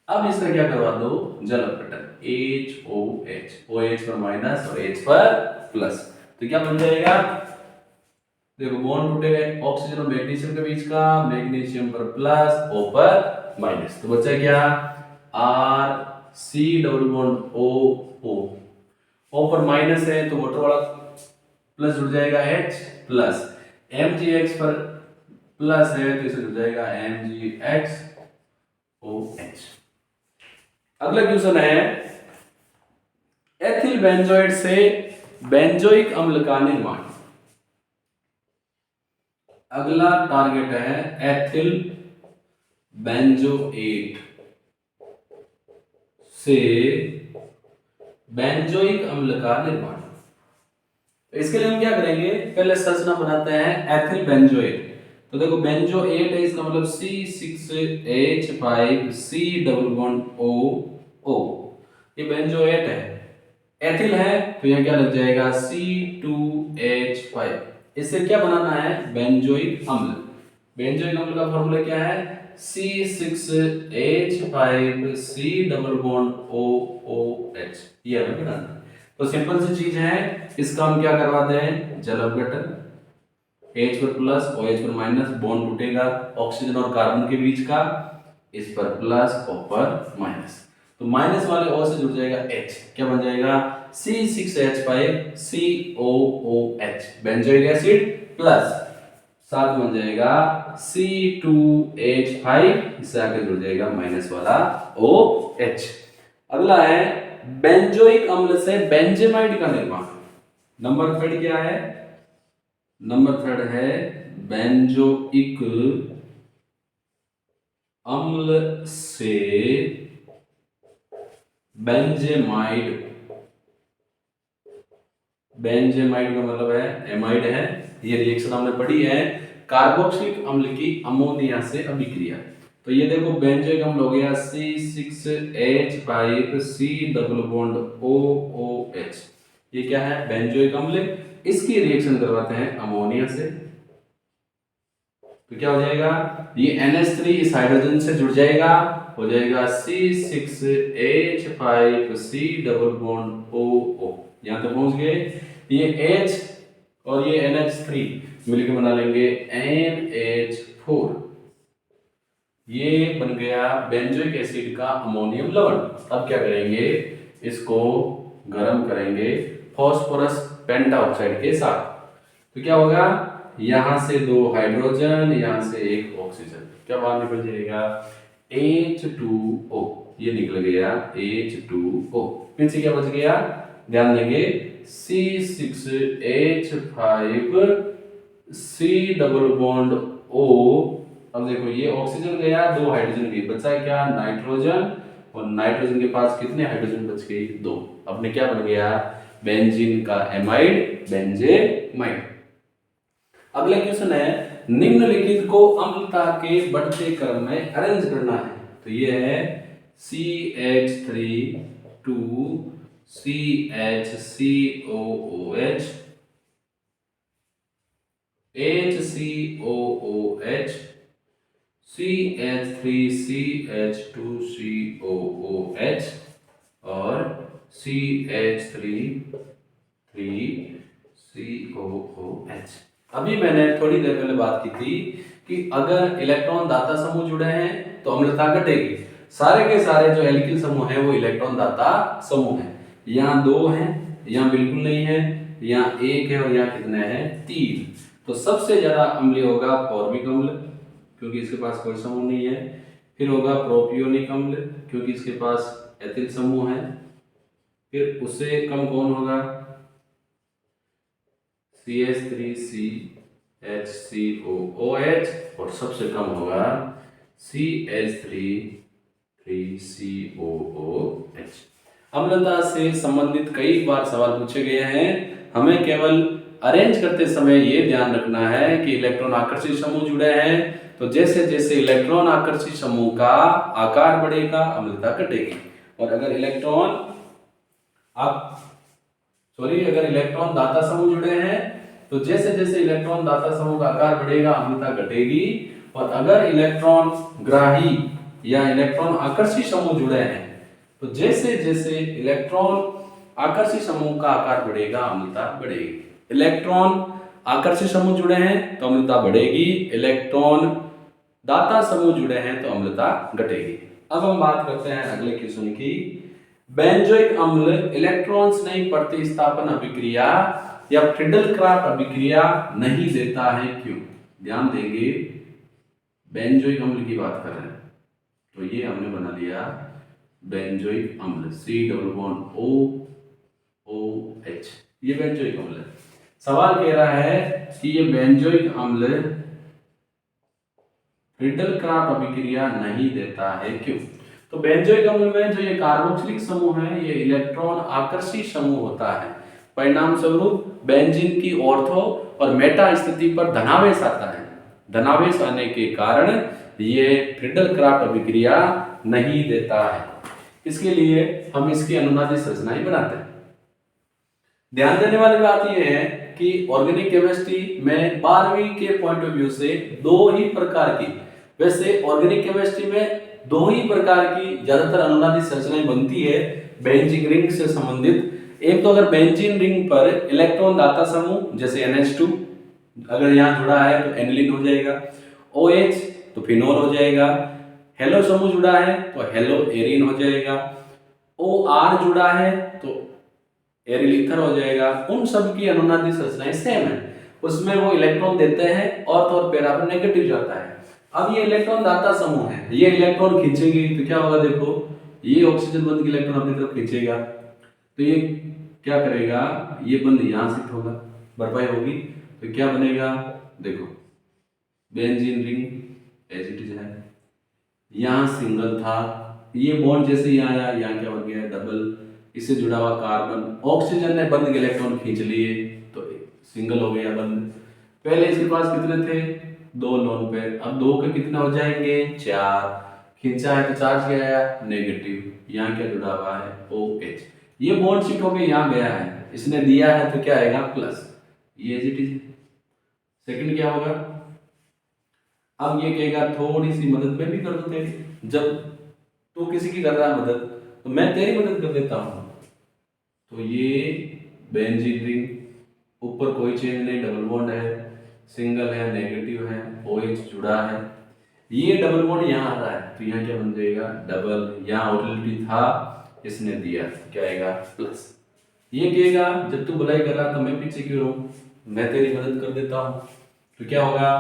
Speaker 2: अब इसका क्या करवा दो? जल अपघटन HOH। OH पर माइनस और H पर प्लस। तो क्या बन जाएगा? देखो बॉन्ड टूटेगा ऑक्सीजन और मैग्नीशियम के बीच का, मैग्नीशियम पर प्लस, O पर माइनस। तो बचा क्या? RC double bond OO। O पर माइनस है तो वाटर वाला प्लस जुड़ जाएगा H प्लस। MgX पर प्लस है तो इसे जुड़ जाएगा MgX अगला क्वेश्चन है एथिल बेंजोइड से बेंजोइक अम्ल का निर्माण। अगला टारगेट है एथिल बेंजोएट से बेंजोइक अम्ल का निर्माण। तो इसके लिए हम क्या करेंगे? पहले संरचना बनाते हैं एथिल बेंजोएट। तो देखो बेंजोएट है, इसका मतलब C6H5C डबल बॉन्ड O। ये बेंजोएट है। एथिल है तो यहाँ क्या लग जाएगा? C2H5। इससे क्या बनाना है? बेंजोइक अम्ल। बेंजोइक अम्ल का फॉर्मूला क्या है? C6H5C double bond OOH। ये हमें बनाना है। तो सिंपल सी चीज है, इसका हम क्या करवाते हैं? जल अपघटन। H पर प्लस, OH पर माइनस, बॉन्ड टूटेगा ऑक्सीजन और कार्बन के बीच का, इस पर प्लस, O पर माइनस। तो माइनस वाले O से जुड़ जाएगा H, क्या बन जाएगा? C6H5COOH बेंजोइक एसिड प्लस साथ बन जाएगा C2H5, इससे आगे जुड़ जाएगा माइनस वाला OH। अगला है बेंजोइक अम्ल से बेंजेमाइड का निर्माण। नंबर थर्ड क्या है? नंबर थर्ड है बेंजोइक अम्ल से बेंजेमाइड। बेंजेमाइड का मतलब है एमाइड है। ये रिएक्शन हमने पढ़ी है कार्बोक्सिलिक अम्ल की अमोनिया से अभिक्रिया। तो ये देखो बेंजोइक अम्ल हो गया C6H5C डबल बॉन्ड OOH। ये क्या है? बेंजोइक अम्ल। इसकी रिएक्शन करवाते हैं अमोनिया से। तो क्या हो जाएगा? ये NH3 इस हाइड्रोजन से जुड़ जाएगा, हो जाएगा C6H5C डबल बॉन्ड OO। यहां तक पहुंच गए। ये H और ये NH3 मिलकर बना लेंगे NH4। ये बन गया बेंजोइक एसिड का अमोनियम लवण। अब क्या करेंगे? इसको गर्म करेंगे फास्फोरस पेंटाऑक्साइड के साथ। तो क्या होगा? यहां से दो हाइड्रोजन, यहां से एक ऑक्सीजन, क्या बाहर निकल जाएगा? H2O। ये निकल गया H2O। फिर से क्या बच गया? ध्यान देंगे C6H5C डबल बॉन्ड O। अब देखो ये ऑक्सीजन गया, दो हाइड्रोजन गई, बचा क्या? नाइट्रोजन। और नाइट्रोजन के पास कितने हाइड्रोजन बच गई? दो। अपने क्या बन गया? बेंजीन का एमाइड, बेंजेमाइड। अगला क्वेश्चन है निम्नलिखित को अम्लता के बढ़ते क्रम में अरेंज करना है। तो ये है CH3 2CHCOOH HCOOH CH3CH2COOH और CH3 अभी मैंने थोड़ी देर पहले बात की थी कि अगर इलेक्ट्रॉन दाता समूह जुड़े हैं तो अम्लता घटेगी। सारे के सारे जो एल्किल समूह हैं वो इलेक्ट्रॉन दाता समूह हैं। यहाँ दो हैं यहाँ बिल्कुल नहीं है, यहाँ 1 है और यहाँ कितने हैं 3। तो सबसे ज्यादा अम्लीय होगा फॉर्मिक अम्ल, क्योंकि इसके पास कोई समूह नहीं है। फिर होगा प्रोपियोनिक अम्ल, क्योंकि इसके पास एथिल समूह है। फिर उससे कम कौन होगा, CH3CHCOOH, और सबसे कम होगा CH3COOH। अम्लता से संबंधित कई बार सवाल पूछे गए हैं। हमें केवल अरेंज करते समय ये ध्यान रखना है कि इलेक्ट्रॉन आकर्षित समूह जुड़े हैं, तो जैसे जैसे इलेक्ट्रॉन आकर्षित समूह का आकार बढ़ेगा अम्लता घटेगी। और अगर अगर इलेक्ट्रॉन दाता समूह जुड़े हैं तो जैसे जैसे इलेक्ट्रॉन दाता समूह का आकार बढ़ेगा अम्लता घटेगी। और अगर इलेक्ट्रॉन ग्राही या इलेक्ट्रॉन आकर्षी समूह जुड़े हैं तो जैसे जैसे इलेक्ट्रॉन आकर्षी समूह का आकार बढ़ेगा अम्लता बढ़ेगी। इलेक्ट्रॉन आकर्षी समूह जुड़े हैं तो अम्लता बढ़ेगी, इलेक्ट्रॉन दाता समूह जुड़े हैं तो अम्लता घटेगी। अब हम बात करते हैं अगले क्वेश्चन की। बेंजोइक अम्ल इलेक्ट्रॉन स्नेही प्रतिस्थापन अभिक्रिया या फ्रीडल-क्राफ्ट अभिक्रिया नहीं देता है, क्यों? ध्यान देंगे, बेंजोइक अम्ल की बात कर रहे हैं तो ये हमने बना लिया बेंजोइक अम्ल, COOH, ये बेंजोइक अम्ल है। सवाल कह रहा है कि ये बेंजोइक अम्ल फ्रीडल-क्राफ्ट अभिक्रिया नहीं देता है, क्यों? तो बेंजोइक अम्ल में जो ये कार्बोक्सिलिक समूह है ये इलेक्ट्रॉन आकर्षी समूह होता है। परिणाम स्वरूप बेंजीन की ऑर्थो और मेटा स्थिति पर धनावेश आता है। धनावेश आने के कारण ये फ्रीडल-क्राफ्ट अभिक्रिया नहीं देता है। इसके लिए हम इसकी अनुनादी संरचनाएं बनाते हैं। ध्यान देने वाली बात यह है कि ऑर्गेनिक केमिस्ट्री में 12वीं के पॉइंट ऑफ व्यू से दो ही प्रकार की, वैसे ऑर्गेनिक केमिस्ट्री में दो ही प्रकार की ज्यादातर अनुनादी संरचनाएं बनती है बेंजीन रिंग से संबंधित। एक तो अगर बेंजीन रिंग पर इलेक्ट्रॉन दाता समूह जैसे NH2 अगर यहाँ जुड़ा है तो एनिलीन हो जाएगा, OH तो फिनोल हो जाएगा, हेलो समूह जुड़ा है तो हेलो एरीन हो जाएगा, OR जुड़ा है तो एरिल ईथर हो जाएगा। उन सब की अनुनादी संरचनाएं सेम है, उसमें वो इलेक्ट्रॉन देते हैं और पैरा पर नेगेटिव जाता है। अब ये इलेक्ट्रॉन दाता समूह है, ये इलेक्ट्रॉन खींचेगी तो क्या होगा, देखो ये ऑक्सीजन बंध के इलेक्ट्रॉन अपनी तरफ खींचेगा तो ये क्या करेगा, ये बंध यहाँ शिफ्ट होगा, भरपाई होगी तो क्या बनेगा, देखो benzene ring as it is है, यहाँ सिंगल था, ये बॉन्ड जैसे यहाँ आया यहाँ क्या बन गया डबल, इससे जुड़ा हुआ कार्बन, ऑक्सीजन ने बंद के इलेक्ट्रॉन खींच लिए तो सिंगल हो गया बंद। पहले इसके पास कितने थे, 2 लोन पेयर, अब 2 के कितने हो जाएंगे 4, खींचा है तो चार्ज क्या आया नेगेटिव, यहाँ क्या जुड़ा हुआ है OH, ये बॉन्ड शिफ्ट होकर यहाँ गया है, इसने दिया है तो क्या आएगा प्लस, ये एज इट इज। सेकंड क्या होगा, अब ये कहेगा थोड़ी सी मदद मैं भी कर दूं तेरी, जब तू किसी की कर रहा है मदद तो मैं तेरी मदद कर देता हूं। तो ये बेंजीन रिंग, ऊपर कोई चेंज नहीं, डबल बॉन्ड है, सिंगल है, नेगेटिव है, OH जुड़ा है, ये डबल बॉन्ड यहाँ आ रहा है तो यहाँ क्या बन जाएगा डबल, यहाँ ऑर्डिनरी था इसने दिया क्या आएगा प्लस। ये कहेगा जब तू बुलाई कर रहा तो मैं पीछे क्यों रहूं, मैं तेरी मदद कर देता हूं, तो क्या होगा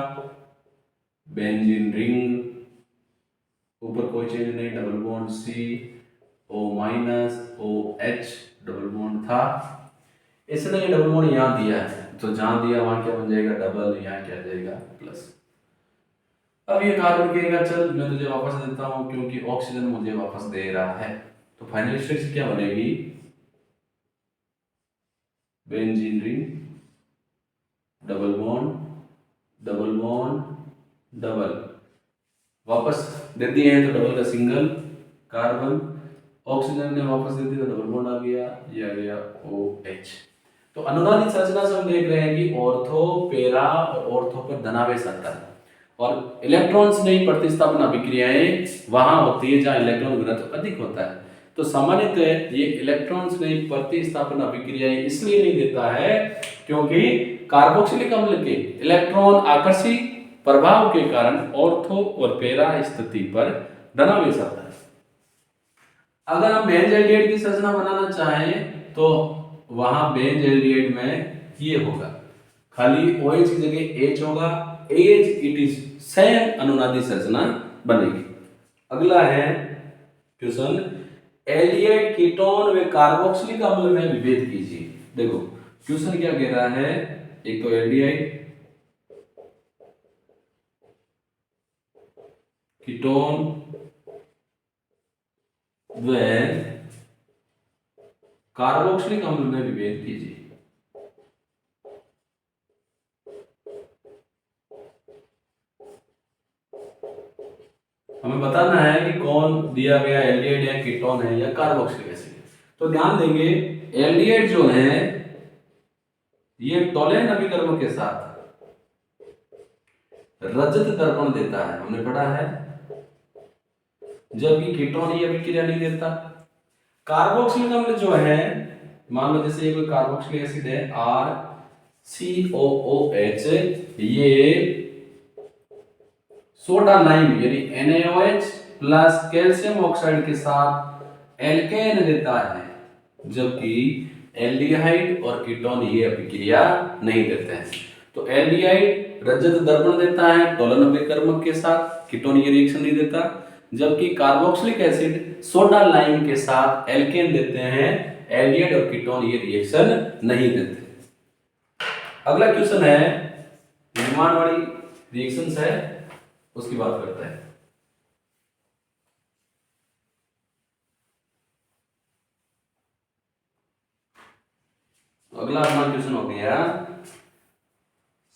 Speaker 2: बेंजीन रिंग, ऊपर कोई चेंज नहीं, double bond COOH double bond था, इसने ये डबल बॉन्ड यहाँ दिया है तो जहां दिया वहां क्या बन जाएगा डबल, यहाँ क्या आ जाएगा प्लस। अब ये कार्बन कहेगा चल मैं तुझे वापस देता हूं क्योंकि ऑक्सीजन मुझे वापस दे रहा है, तो फाइनल स्ट्रक्चर क्या बनेगी benzene ring, double bond double, वापस दे दिए हैं तो डबल का सिंगल कार्बन, ऑक्सीजन ने वापस दे दिया तो डबल बॉन्ड आ गया, ये आ गया OH। तो अनुनादी संरचना से हम देख रहे हैं कि ऑर्थो पैरा और ऑर्थो पर धनावेश आता है और इलेक्ट्रॉन्स नहीं प्रतिस्थापन अभिक्रियाएं वहां होती है जहां इलेक्ट्रॉन घनत्व अधिक होता है। तो सामान्यतः ये इलेक्ट्रॉन्स नहीं प्रतिस्थापन अभिक्रियाएं इसलिए नहीं देता है क्योंकि कार्बोक्सिलिक अम्ल के इलेक्ट्रॉन आकर्षी प्रभाव के कारण ऑर्थो और पैरा स्थिति पर धनावेश आता है। अगर हम बेंज एल्डिहाइड की संरचना बनाना चाहें तो वहां बेंज एल्डिहाइड में ये होगा, खाली OH की जगह H होगा, एज इट इज सेम अनुनादी संरचना बनेगी। अगला है क्वेश्चन, एल्डिहाइड कीटोन व कार्बोक्सिलिक अम्ल में विभेद कीजिए। देखो क्वेश्चन क्या कह रहा है, एक तो एल्डिहाइड कीटोन व कार्बोक्सिलिक अम्ल में विभेद कीजिए। हमें बताना है कि कौन दिया गया एल्डिहाइड या कीटोन है या कार्बोक्सिलिक एसिड। तो ध्यान देंगे, एल्डिहाइड जो है ये टोलेन अभिकर्म के साथ रजत दर्पण देता है, हमने पढ़ा है, जबकि कीटोन ये अभिक्रिया नहीं देता। कार्बोक्सिलिक अम्ल जो है, मान लो जैसे ये कोई कार्बोक्सिलिक एसिड है RCOOH, ये सोडा लाइम यानी NaOH प्लस कैल्शियम ऑक्साइड के साथ एल्केन देता है, जबकि एल्डिहाइड और कीटोन ये अभिक्रिया नहीं देते हैं। तो एल्डिहाइड रजत दर्पण देता है टोलन अभिकर्मक के साथ, कीटोन ये रिएक्शन नहीं देता, जबकि कार्बोक्सिलिक एसिड सोडा लाइम के साथ एल्केन देते हैं, एल्डिहाइड और कीटोन ये रिएक्शन नहीं देते। अगला क्वेश्चन है, निर्माण वाली रिएक्शंस है उसकी बात करते हैं। अगला अपना क्वेश्चन हो गया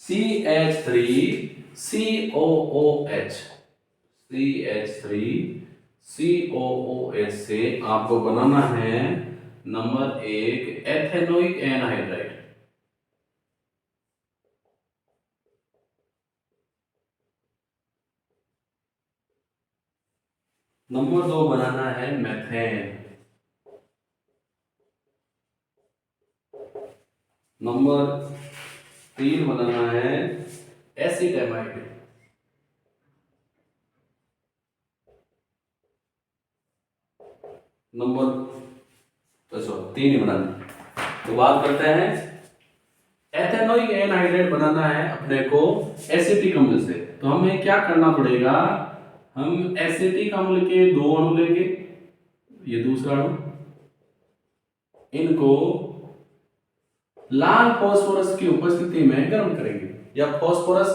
Speaker 2: CH3COOH से आपको बनाना है नंबर 1 एथेनोइक एनहाइड्राइड, नंबर 2 बनाना है मेथेन, नंबर 3 बनाना है एसिटामाइड, नंबर 3 ही बनाना। तो बात करते हैं, एथेनोइक एनहाइड्राइड बनाना है अपने को एसिटिक अम्ल से। तो हमें क्या करना पड़ेगा, हम एसिटिक अम्ल के 2 अणु लेंगे, ये दूसरा अणु, इनको लाल फास्फोरस की उपस्थिति में गर्म करेंगे, या फास्फोरस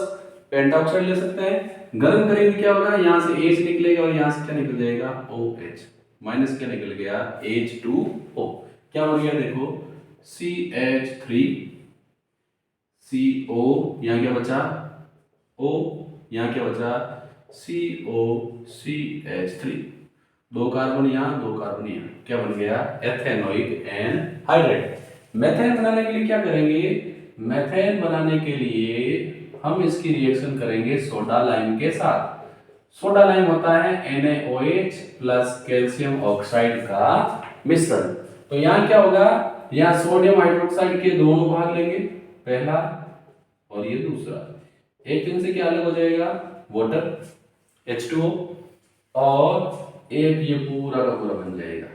Speaker 2: पेंटाऑक्साइड ले सकते हैं। गर्म करेंगे क्या होगा, यहां से H निकलेगा और यहां से क्या निकल जाएगा OH, माइनस क्या निकल गया H2O, क्या बन गया देखो CH3CO, यहां क्या बचा O, यहां क्या बचा COCH3, 2 कार्बन यहां 2 कार्बन यहां, क्या बन गया एथेनोइक एनहाइड्राइड। मेथेन बनाने के लिए क्या करेंगे, मेथेन बनाने के लिए हम इसकी रिएक्शन करेंगे सोडा लाइम के साथ। सोडा लाइम होता है NaOH प्लस कैल्शियम ऑक्साइड का मिश्रण। तो यहाँ क्या होगा, यहाँ सोडियम हाइड्रोक्साइड के दोनों भाग लेंगे, पहला और ये दूसरा, एक इनसे क्या अलग हो जाएगा वाटर H2O, और एक ये पूरा का पूरा बन जाएगा।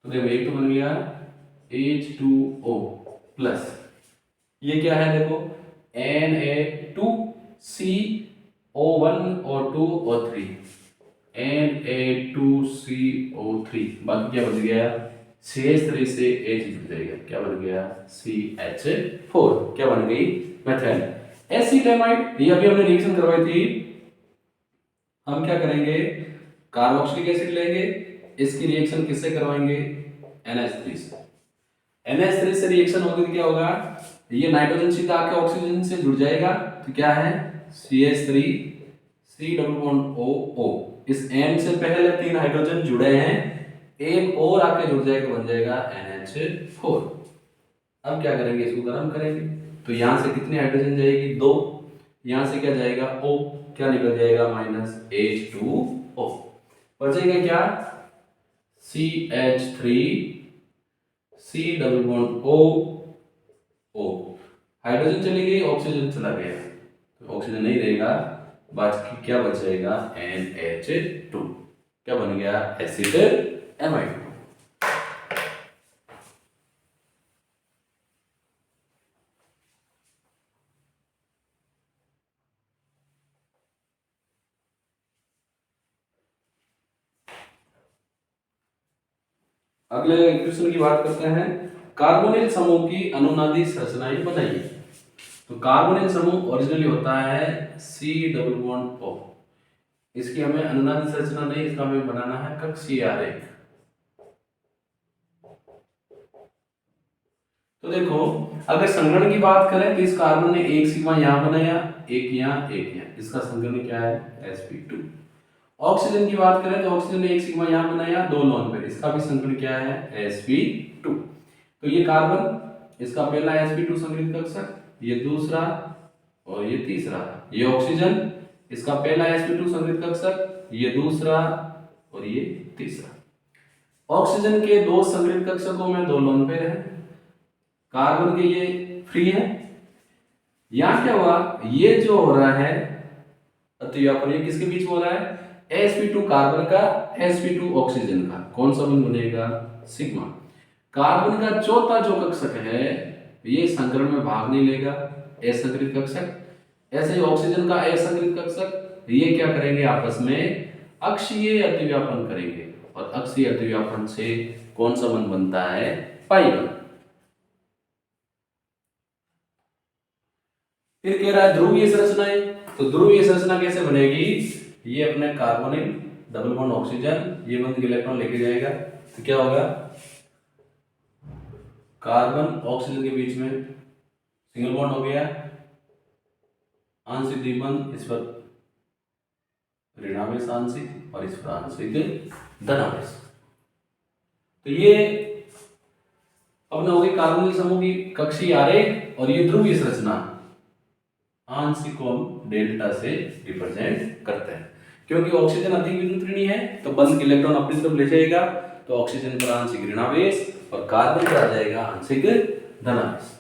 Speaker 2: तो देखो एक तो बन गया H2O प्लस, ये क्या है देखो Na2CO1 और 2 और 3, Na2CO3, बाकी क्या बन गया CH3 से H जुड़ जाएगा, क्या बन गया CH4, क्या बन गई मेथेन। एसिटामाइड, ये अभी हमने रिएक्शन करवाई थी, हम क्या करेंगे कार्बोक्सिलिक एसिड लेंगे, इसकी रिएक्शन किससे करवाएंगे NH3 से। NH3 से रिएक्शन होगी तो क्या होगा, ये नाइट्रोजन सीधा आके ऑक्सीजन से जुड़ जाएगा, तो क्या है CH3 C++OO, इस N से पहले 3 हाइड्रोजन जुड़े हैं, एक और आके जुड़ जाएगा, बन जाएगा NH4। अब क्या करेंगे, इसको गर्म करेंगे, तो यहां से कितनी हाइड्रोजन जाएगी 2, यहां से क्या जाएगा O, क्या निकल जाएगा -H2O, बचेगा क्या CH3 C++OO, हाइड्रोजन चली गई, ऑक्सीजन चला गया, तो ऑक्सीजन नहीं रहेगा, बाकी क्या बचेगा NH2, क्या बन गया एसिटामाइड। अगले क्वेश्चन की बात करते हैं, कार्बोनिल समूह की अनुनादी संरचनाएं बनाइए। तो कार्बोनिल समूह ओरिजिनली होता है C++O। इसकी हमें अनुनादी संरचना नहीं, इसका हमें बनाना है कक्षीय आरेख। तो देखो, अगर संगरण की बात करें तो इस कार्बन ने एक सिग्मा यहां बनाया, एक यहां, एक यहां, इसका संगरण क्या है sp2। ऑक्सीजन की बात करें तो ऑक्सीजन ने एक सिग्मा यहां बनाया, दो लोन पेयर, इसका भी संगरण क्या है sp2। तो ये कार्बन, इसका पहला sp2 संगृहीत कक्षक, ये दूसरा और ये तीसरा। ये ऑक्सीजन, इसका पहला sp2 संगृहीत कक्षक, ये दूसरा और ये तीसरा। ऑक्सीजन के दो संगृहीत कक्षकों में दो लोन पेयर है, कार्बन के ये फ्री है। यहां क्या हुआ, ये जो हो रहा है अतिव्यापन, ये किसके बीच में हो रहा है sp2 कार्बन का, sp2 ऑक्सीजन का, कौन सा बंध बनेगा सिग्मा। कार्बन का चौथा जो कक्षक है ये संकरण में भाग नहीं लेगा, असंकरित कक्षक। ऐसे ही ऑक्सीजन का असंकरित कक्षक, ये क्या करेंगे आपस में अक्षीय अतिव्यापन करेंगे, और अक्षीय अतिव्यापन से कौन सा बंध बनता है पाई बंध। फिर कह रहा है ध्रुवीय संरचनाएं, तो ध्रुवीय संरचना कैसे बनेगी, ये अपने कार्बोनिल डबल बॉन्ड ऑक्सीजन, ये बंध इलेक्ट्रॉन लेके जाएगा, तो क्या होगा कार्बन ऑक्सीजन के बीच में सिंगल बॉन्ड हो गया, आंशिक द्विबंध, इस पर ऋणावेश आंशिक और इस पर आंशिक धनावेश। तो ये अपने हो गई कार्बोनिल समूह की कक्षीय आरेख, और ये ध्रुवीय संरचना आंशिक को हम डेल्टा से रिप्रेजेंट करते हैं, क्योंकि ऑक्सीजन अधिक विद्युत ऋणी है तो बंध इलेक्ट्रॉन अपनी तरफ ले जाएगा, तो ऑक्सीजन पर आंशिक ऋणावेश और कार्बन पर आ जाएगा आंशिक धनावेश।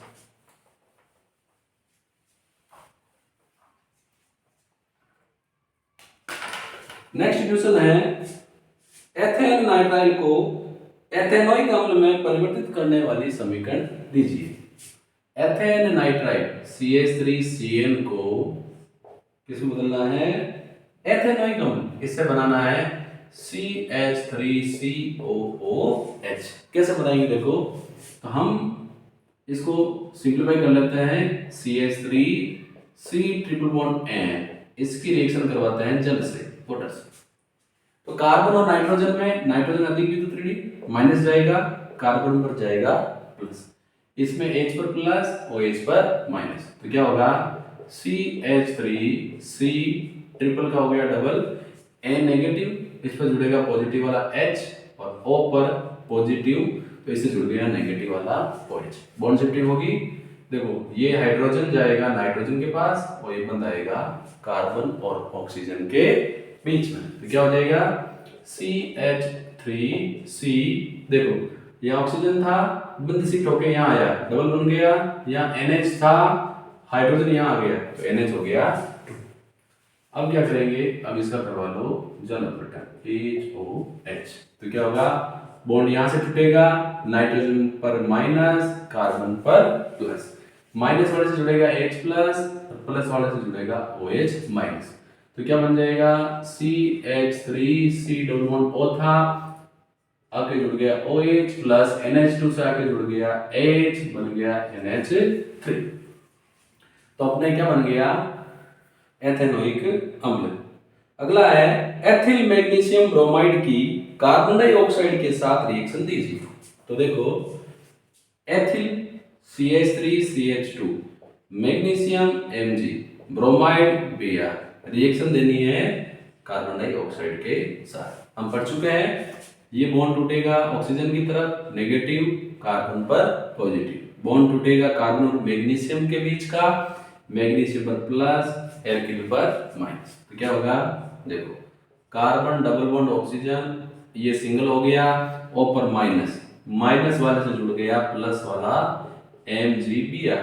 Speaker 2: नेक्स्ट क्वेश्चन है, एथेन नाइट्राइल को एथेनोइक अम्ल में परिवर्तित करने वाली समीकरण दीजिए। एथेन नाइट्राइल CH3CN को किसमें बदलना है एथेनोइक अम्ल, इससे बनाना है CH3COOH। कैसे बनाएंगे देखो, तो हम इसको सिंप्लीफाई कर लेते हैं, CH3C++N, इसकी रिएक्शन करवाते हैं जल से, वाटर से। तो कार्बन और नाइट्रोजन में नाइट्रोजन अधिक विद्युत ऋणी, माइनस जाएगा, कार्बन पर जाएगा प्लस, इसमें H पर प्लस OH पर माइनस, तो क्या होगा CH3C ट्रिपल का हो गया डबल, N नेगेटिव, इस पर जुड़ेगा पॉजिटिव वाला H, और O पर पॉजिटिव, तो इससे जुड़ गया नेगेटिव वाला OH, बॉन्ड शिफ्टिंग होगी। देखो ये हाइड्रोजन जाएगा नाइट्रोजन के पास, और ये बंद आएगा कार्बन और ऑक्सीजन के बीच में, तो क्या हो जाएगा CH3C। देखो ये ऑक्सीजन था, बंद शिफ्ट होके यहाँ आया, डबल बन गया, यहाँ NH था, हाइड्रोजन यहाँ आ गया, तो NH हो गया 2। अब क्या करेंगे, अब इसका करवा लो जल अपघटन HOH, तो क्या होगा बॉन्ड यहाँ से टूटेगा, नाइट्रोजन पर माइनस, कार्बन पर प्लस, माइनस वाले से जुड़ेगा H प्लस, प्लस वाले से जुड़ेगा OH माइनस, तो क्या बन जाएगा CH3C++O था, आके जुड़ गया OH प्लस NH2 से आके जुड़ गया H, बन गया NH3। तो अपने क्या बन गया एथेनोइक अम्ल। अगला है एथिल मैग्नीशियम ब्रोमाइड की कार्बन डाइऑक्साइड के साथ रिएक्शन दीजिए। तो देखो ethyl CH3CH2, magnesium Mg, bromide Br, reaction देनी है कार्बन डाइऑक्साइड के साथ। हम पढ़ चुके हैं, ये बॉन्ड टूटेगा ऑक्सीजन की तरफ नेगेटिव, कार्बन पर पॉजिटिव, बॉन्ड टूटेगा कार्बन और मैग्नीशियम के बीच का, मैग्नीशियम पर प्लस, एल्किल पर माइनस, तो क्या होगा देखो कार्बन डबल बॉन्ड ऑक्सीजन, ये सिंगल हो गया, O पर माइनस, माइनस वाले से जुड़ गया प्लस वाला MgBr,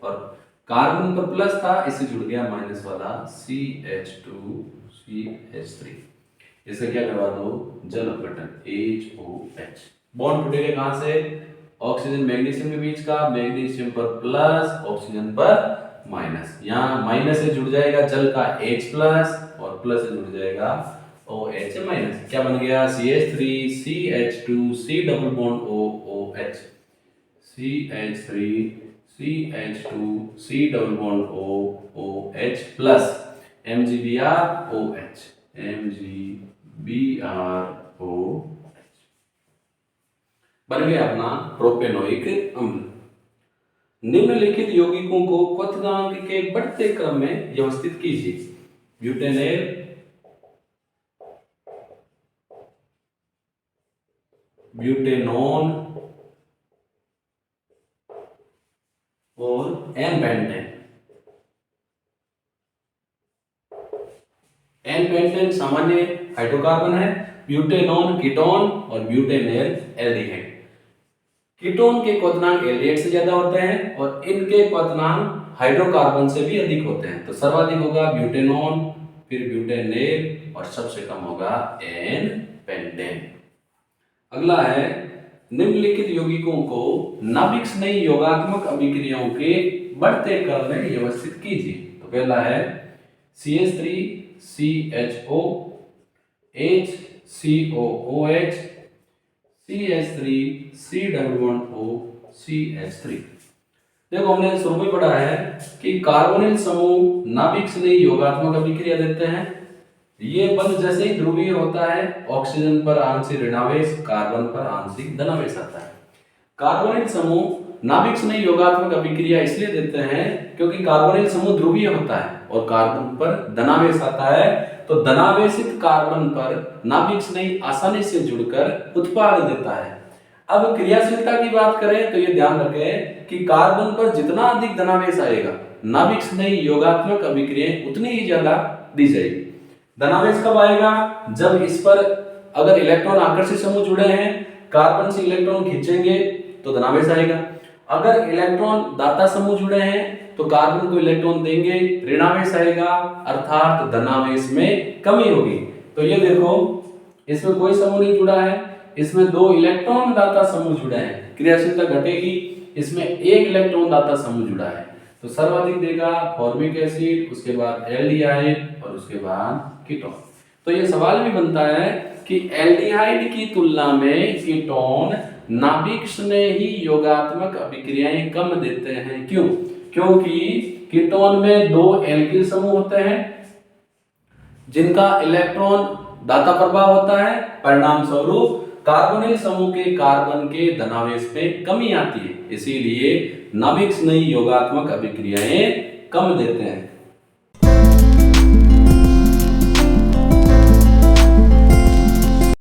Speaker 2: और कार्बन पर प्लस था, इससे जुड़ गया माइनस वाला CH2CH3, इसे क्या करवा दो जल अपघटन HOH। बॉन्ड टूटेगा कहां से, ऑक्सीजन मैग्नीशियम के बीच का, मैग्नीशियम पर प्लस, ऑक्सीजन पर माइनस, यहाँ माइनस से जुड़ जाएगा जल का H प्लस, और प्लस से जुड़ जाएगा OH माइनस। क्या बन गया? CH3 CH2 C double bond O OH, CH3 CH2 C double bond O OH plus MgBr OH, MgBr OH बन गया अपना प्रोपेनोइक अम्ल। निम्नलिखित यौगिकों को क्वथनांक के बढ़ते क्रम में व्यवस्थित कीजिए। ब्यूटेनेल, ब्यूटेनॉन और एन-पेंटेन। एन-पेंटेन सामान्य हाइड्रोकार्बन है, ब्यूटेनॉन कीटोन और ब्यूटेनेल एल्डिहाइड। कीटोन के क्वथनांक एल्डिहाइड से ज्यादा होते हैं और इनके क्वथनांक हाइड्रोकार्बन से भी अधिक होते हैं। तो सर्वाधिक होगा ब्यूटेनॉन, फिर ब्यूटेनेल और सबसे कम होगा एन-पेंटेन। अगला है निम्नलिखित यौगिकों को नाभिक स्नेही योगात्मक अभिक्रियाओं के बढ़ते क्रम में व्यवस्थित कीजिए। तो पहला है CH3 CHO HCOOH CH3 C double bond O CH3। देखो हमने शुरू में पढ़ा है कि कार्बोनिल समूह नाभिक स्नेही योगात्मक अभिक्रिया देते हैं। ये बंध जैसे ही ध्रुवीय होता है, ऑक्सीजन पर आंशिक ऋणावेश, कार्बन पर आंशिक धनावेश आता है। कार्बोनिल समूह नाभिक स्नेही योगात्मक अभिक्रिया इसलिए देते हैं क्योंकि कार्बोनिल समूह ध्रुवीय होता है और कार्बन पर धनावेश आता है। तो धनावेशित कार्बन पर नाभिक स्नेही आसानी से जुड़कर उत्पाद देता है। अब क्रियाशीलता की बात करें तो ये ध्यान रखें कि कार्बन पर जितना अधिक धनावेश आएगा, नाभिक स्नेही योगात्मक अभिक्रिया उतनी ही ज्यादा दी जाएगी। धनावेश कब आएगा? जब इस पर अगर इलेक्ट्रॉन आकर्षित समूह जुड़े हैं, कार्बन से इलेक्ट्रॉन खींचेंगे तो धनावेश आएगा। अगर इलेक्ट्रॉन दाता समूह जुड़े हैं तो कार्बन को इलेक्ट्रॉन देंगे, ऋणावेश आएगा, अर्थात धनावेश में कमी होगी। तो ये देखो इसमें कोई समूह नहीं जुड़ा है, इसमें 2 इलेक्ट्रॉन दाता समूह जुड़े हैं, क्रियाशीलता घटेगी। इसमें 1 इलेक्ट्रॉन दाता समूह जुड़ा है, तो सर्वाधिक देगा फॉर्मिक एसिड, उसके बाद एल्डिहाइड और उसके बाद कीटोन। तो ये सवाल भी बनता है कि एल्डिहाइड की तुलना में कीटोन नाभिक स्नेही योगात्मक अभिक्रियाएं कम देते हैं। क्यों? क्योंकि कीटोन में 2 एल्किल समूह होते हैं जिनका इलेक्ट्रॉन दाता प्रभाव होता है, परिणाम स्वरूप कार्बोनिल समूह के कार्बन के धनावेश में कमी आती है, इसीलिए नाभिक स्नेही योगात्मक अभिक्रियाएं कम देते हैं।